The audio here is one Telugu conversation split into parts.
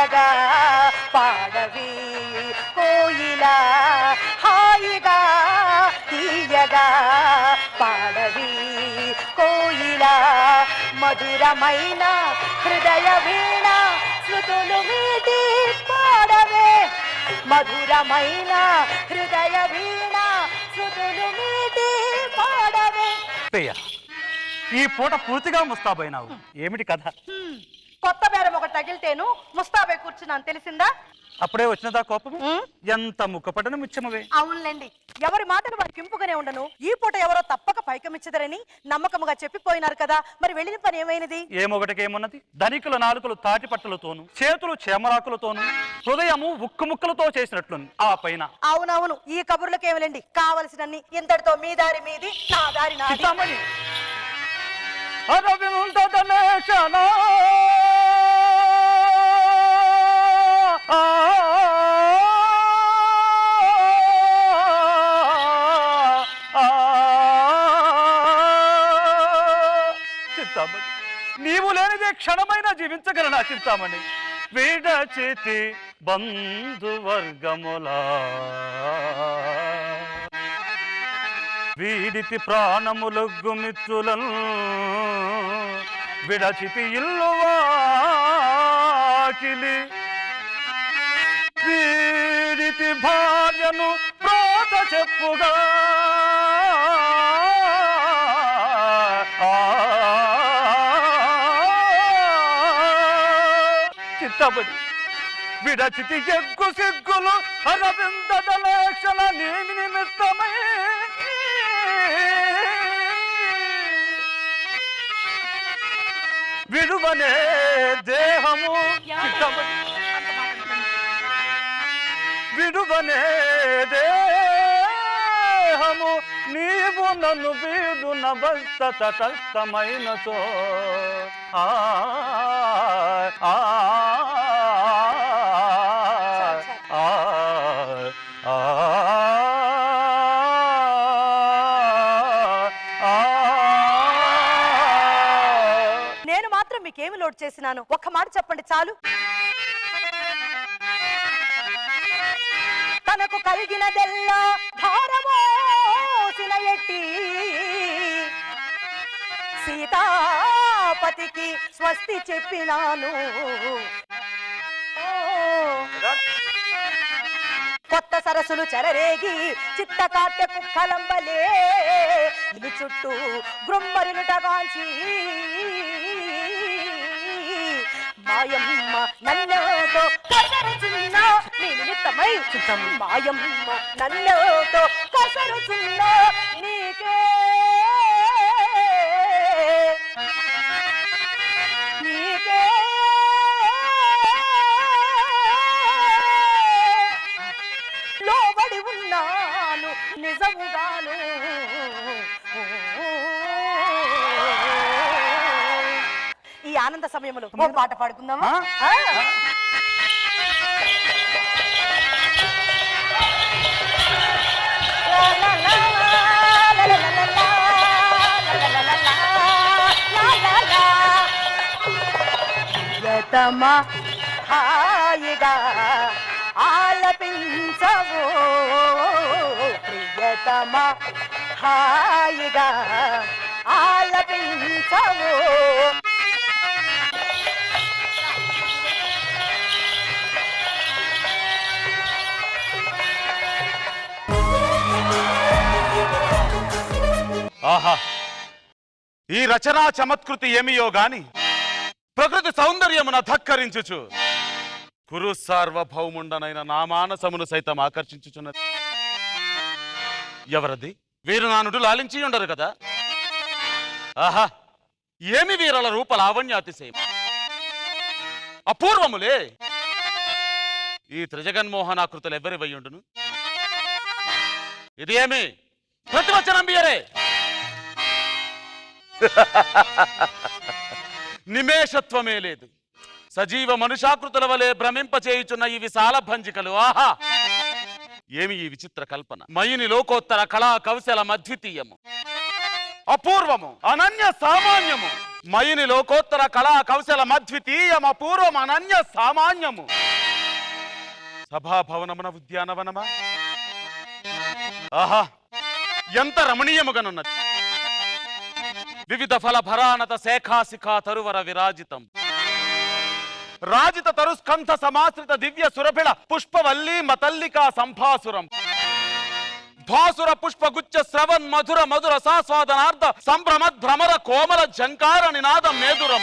తీయగా పాడవి కోయిలా హాయిగా తీయగా పాడవి కోయిలా మధురమైన హృదయ వీణ శృతులు మీటి పాడవే మధురమైన హృదయ వీణ శృతులు మీటి పాడవే. ఈ పూట పూర్తిగా ముస్తాబైనావు, ఏమిటి కథ? కొత్త బేరం ఒకటి తగిలితేను ముస్తాబై కూర్చున్నాను, తెలిసిందా? అప్పుడే వచ్చినదా కోపం? ఎంత ముక్కపడన ముచ్చమవే. అవునులేండి, ఎవరి మాటను వారికి ఇంపుగానే ఉండను. ఈ పూట ఎవరో తప్పక పైకమిచ్చదరని నమ్మకముగా చెప్పిపోయినారు కదా, మరి వెళ్ళిన పని ఏమైనది? ఏమొకటికేమున్నది, ధనికుల నాలుకలు తాటి పట్టలతోను, చేతులు చేమరాకులతోను, హృదయము ఉక్కు ముక్కలతో చేసినట్లుంది ఆ పైన. అవునవును, ఈ కబుర్లకేమిలేండి, కావలసినన్ని ఇంతటితో మీ దారి మీది, నా దారి నాది. చింతామణి, నీవు లేనిదే క్షణమైనా జీవించగలనా చింతామణి? విడచితి బంధువర్గములా వీడితి ప్రాణములొగ్గు మిత్రులను విడచితి ఇల్లు వాకిలి వీడితి భార్యను ప్రోత చెప్పుగా చిత్తబడి విడచితి ఎగ్గు సిగ్గులు అరవిందలేక్షల నీ నిమిత్తమై విడువనే దేహము విడువనే దేహము నీవు నన్ను వీడు నభస్త తటస్థమైనతో నేను మాత్రం మీకేమి లోటు చేసినాను? ఒక్క మాట చెప్పండి చాలు. తనకు కలిగినదెల్లా ధారమోసిన ఎట్టి సీతాపతికి స్వస్తి చెప్పినాను. కొత్త సరస్సులు చెరరేగి చిత్తకాట్య కుక్కలంబలే ఇవి చుట్టూ గ్రుమ్మరిలుటగాంచి మాయమ్మ నన్నోతో కసరుచున్నా నీ నిమిత్తమై మాయమ్మ నన్నోతో కసరుచున్నా నీకే నీకే లోబడి ఉన్నాను నిజముగాను. ఈ ఆనంద సమయంలో ఓ పాట పాడుకుందామా? యతమా హాయిగా ఆలపించవు ప్రియతమా హాయిగా ఆలపించవు. ఆహా, ఈ రచనా చమత్కృతి ఏమియో గాని ప్రకృతి సౌందర్యమున ధక్కరించుచు కురు సార్వభౌముండనైన నా మానసమును సైతం ఆకర్షించుచున్నది. ఎవరది? వీరు నానుడు లాలించి ఉండరు కదా. ఆహా, ఏమి వీరల రూప లావణ్యాతిశయం అపూర్వములే. ఈ త్రిజగన్మోహనాకృతులు ఎవరి వయ్యుండును? ఇది ఏమి ప్రతివచనం బియరే? నిమేషత్వమే లేదు. సజీవ మనుషాకృతుల వలె భ్రమింపచేయుచున్న ఈ విశాల భంజికలు. ఆహా, ఏమి ఈ విచిత్ర కల్పన! మయుని లోకోత్తర కళా కౌశల మధ్వితీయము, అపూర్వము, అనన్య సామాన్యము. మయుని లోకోత్తర కళా కౌశల మద్వితీయం అపూర్వం అనన్య సామాన్యము. సభాభవనమున ఉద్యానవనమా, ఆహా ఎంత రమణీయముగానున్నది. వివిధ ఫల భరానత శేఖాశిఖా తరువర విరాజితం. రాజిత తరుస్కంధ సమాశ్రిత దివ్య సురభిళ పుష్పవల్లీ మతల్లికా సంభాసురం. భాసుర పుష్పగుచ్చ శ్రవన్ మధుర మధుర సాస్వాదనార్థ సంభ్రమద్ భ్రమర కోమల జంకార నినాద మేధురం.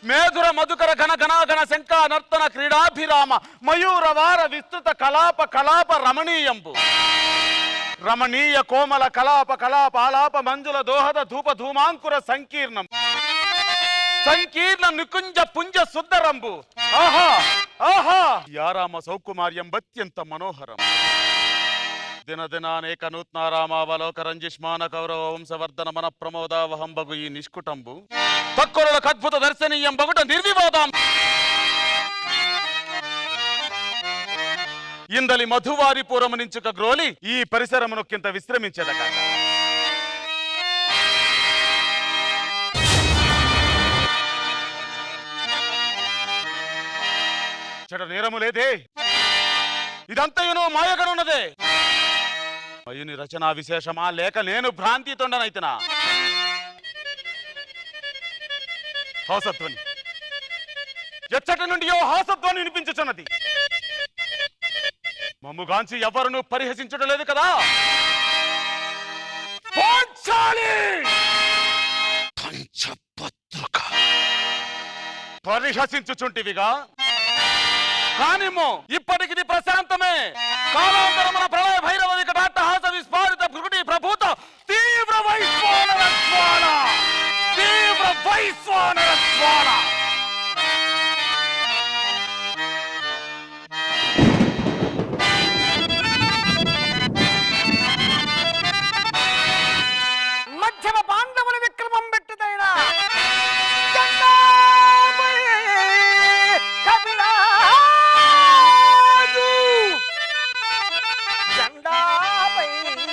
మేధుర మధుకర ఘన ఘనాఘన శంకా నర్తన క్రీడాభిరామ మయూరవార విస్తృత కలాప కలాప రమణీయంబు. రమణీయ కోమల కలాప కలాప ఆలాప మంజుల దోహద ధూప ధూమాంకుర సంకీర్ణం. సంకీర్ణ నికుంజ పుంజ సుందరంబు. ఆహా ఆహా యారామ సౌకుమార్యం అత్యంత మనోహరం. దినదినానేక నూత్నారామావలోకరంజిష్మాన కౌరవ వంశవర్ధన మన ప్రమోదావహం బగు ఈ నిష్కుటంబు తక్కువలకు అద్భుత దర్శనీయం బగుట నిర్వివాదం. ఇందలి మధువారిపురము నుంచుక గ్రోలి ఈ పరిసరమునొక్కింత విశ్రమించదక. చెడ నేరము లేదే, ఇదంతయును మాయగనున్నదే. మయుని రచనా విశేషమా లేక నేను భ్రాంతి తొండనైతినా? హాసధ్వని ఎచ్చటి నుండియో హాసధ్వని వినిపించుచున్నది. మమ్ముగాంచి ఎవరును పరిహసించడం లేదు కదా? పరిహసించుచుంటివిగా కానిమో ఇప్పటికిది ప్రశాంతమే. కాలాంతరమున ప్రళయ భైరవ వికటాట్టహాస విస్ఫారిత భృగుటి ప్రభూత తీవ్ర వైశ్వానర జ్వాల, తీవ్ర వైశ్వానర జ్వాల. మధ్యమ పాండవుల విక్రమం పెట్టుదైనా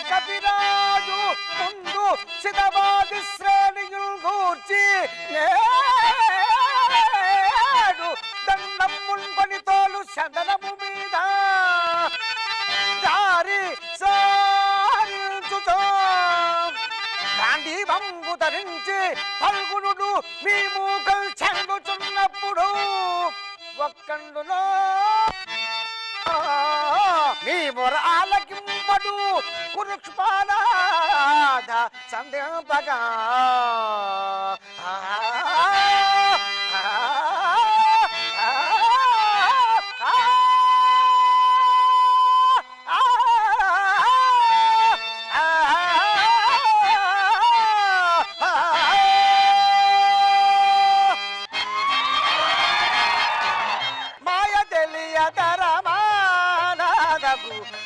కపిరాజు ముందు సిద్ధవాది శ్రేణియులు కూర్చి నేడు దండం మున్పని తోలు శదనము మీద దారి సారించుతో గాంధీ వంగు ధరించి ఫల్గునుడు మీ మూకలు చెంగుచున్నప్పుడు ఒక్కండులో నీ మొర ఆలకింపడు కురుక్షపాద సందేహపగా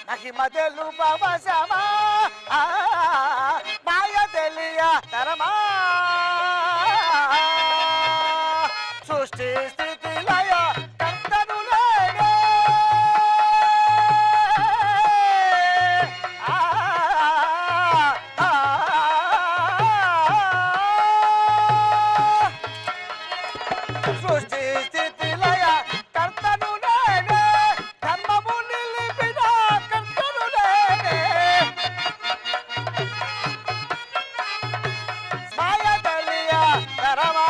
మహిమదలు పవసమా మాయ తెలియ తరమా సృష్టి స్థితి లయ కర్తను లేనే సృష్టి స్థితి లయ కర్తను లేనే ధర్మము నిలిపిన కర్తను లేనే మాయ తెలియ తరమా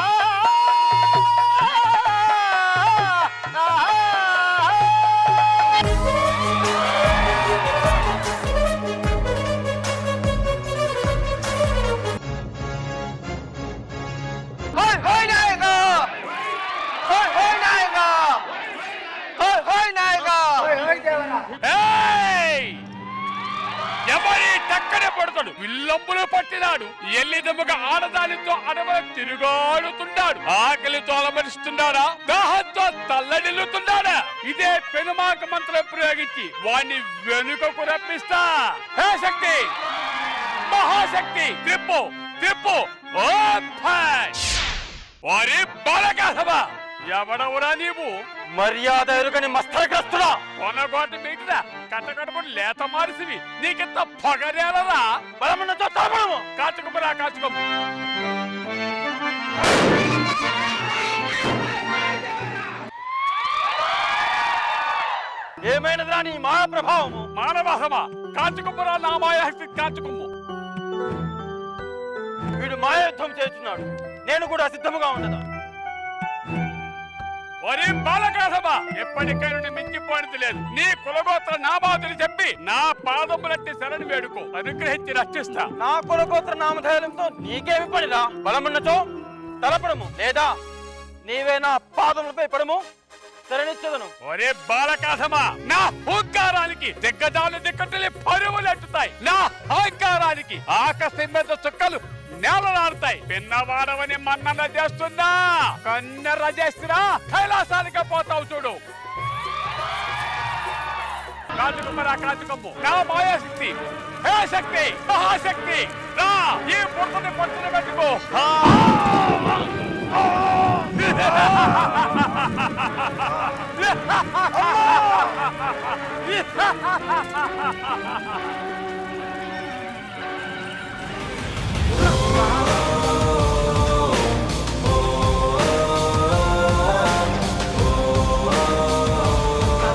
ఎవరి టక్కనే పడతాడు, విల్లంబులు పట్టినాడు, ఎల్లిదమ్ముగా ఆడదానితో అడవుల తిరుగాడుతున్నాడు, ఆకలితో అలమరిస్తున్నాడా, దాహంతో తల్లడిల్లుతున్నాడా. ఇదే పెనుమాక మంత్రం ప్రయోగించి వాణ్ణి వెనుకకు రప్పిస్తా. హే శక్తి, మహాశక్తి, త్రిప్పు త్రిప్పు. వారి బాలకాసభ ఎవడవురా నీవు? మర్యాద ఎరుగని మస్తకస్తుడా, కొనగోటి మీటిరా కట్టకడపడి లేత మారిసివి, నీకింత పొగరేలరా? బలమున్నతో తరమము కాచుకుమరా కాచుకోము. ఏమైనదిరా నీ మహాప్రభావము? మానవాహమా కాచుకుమ్మరా నా మాయాశక్తి కాచుకుమ్ము. వీడు మాయాయుద్ధం చేస్తున్నాడు, నేను కూడా సిద్ధముగా ఉండదా? ఒరే బాలకాసమా, ఎప్పటికైనా మించిపోయినది లేదు. నీ కులగోత్ర నామాదులు చెప్పి నా పాదములట్టి శరణి వేడుకో, అనుగ్రహించి రక్షిస్తా. నా కులగోత్ర నామధేయంతో నీకేమి పనిరా? బలమున్నచో తలపడము, లేదా నీవే నా పాదములపై పడము, శరణిచ్చదను. ఒరే బాలకాసమా, నా హుంకారానికి దిగ్గజాలు దిక్కటలే పరువులెట్టుతాయి. నా అహంకారానికి ఆకాశం మీద చుక్కలు నేలలాడతాయి. పిన్నవాడవని మన్నన చేస్తున్నా కన్నెర చేస్తున్నా కైలాసానికి పోతావు చూడు. కాచుకుమ్మరా కాచుకమ్ము, నా మాయాశక్తి, హే శక్తి, మహాశక్తి, రా ఈ పుట్టుని పట్టున పెట్టుకో.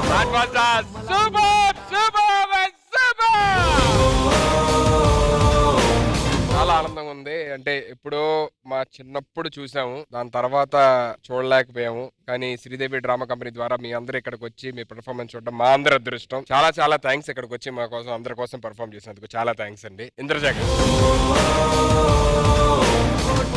That was a superb, superb and superb! చాలా ఆనందంగా ఉంది. అంటే ఎప్పుడో మా చిన్నప్పుడు చూసాము, దాని తర్వాత చూడలేకపోయాము. కానీ శ్రీదేవి డ్రామా కంపెనీ ద్వారా మీ అందరూ ఇక్కడికి వచ్చి మీ పెర్ఫార్మెన్స్ చూడడం మా అందరి అదృష్టం. చాలా చాలా థ్యాంక్స్ ఇక్కడికి వచ్చి మా కోసం అందరి కోసం పెర్ఫార్మ్ చేసినందుకు చాలా థ్యాంక్స్ అండి. ఇంద్రజ గారు.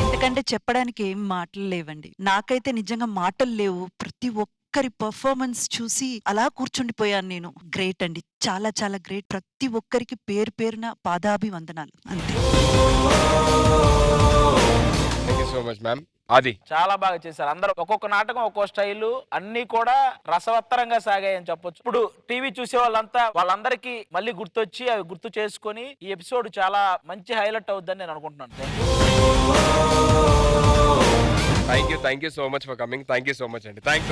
ఎందుకంటే చెప్పడానికి ఏం మాటలు లేవండి. నాకైతే నిజంగా మాటలు లేవు. ప్రతి ఒక్కరి పర్ఫార్మెన్స్ చూసి అలా కూర్చుండిపోయాను నేను. గ్రేట్ అండి, చాలా చాలా గ్రేట్. ప్రతి ఒక్కరికి పేరు పేరున పాదాభివందనాలు. అంతే. Thank you so much ma'am. అది చాలా బాగా చేశారు అందరూ. ఒక్కొక్క నాటకం ఒక్కో స్టైలు, అన్ని కూడా రసవత్తరంగా సాగాయని చెప్పొచ్చు. ఇప్పుడు టీవీ చూసే వాళ్ళందరికీ మళ్ళీ గుర్తొచ్చి అవి గుర్తు చేసుకొని ఈ ఎపిసోడ్ చాలా మంచి హైలైట్ అవుద్దని నేను అనుకుంటున్నాను. Thank you so much for coming. Thank you so much అండి. థ్యాంక్స్.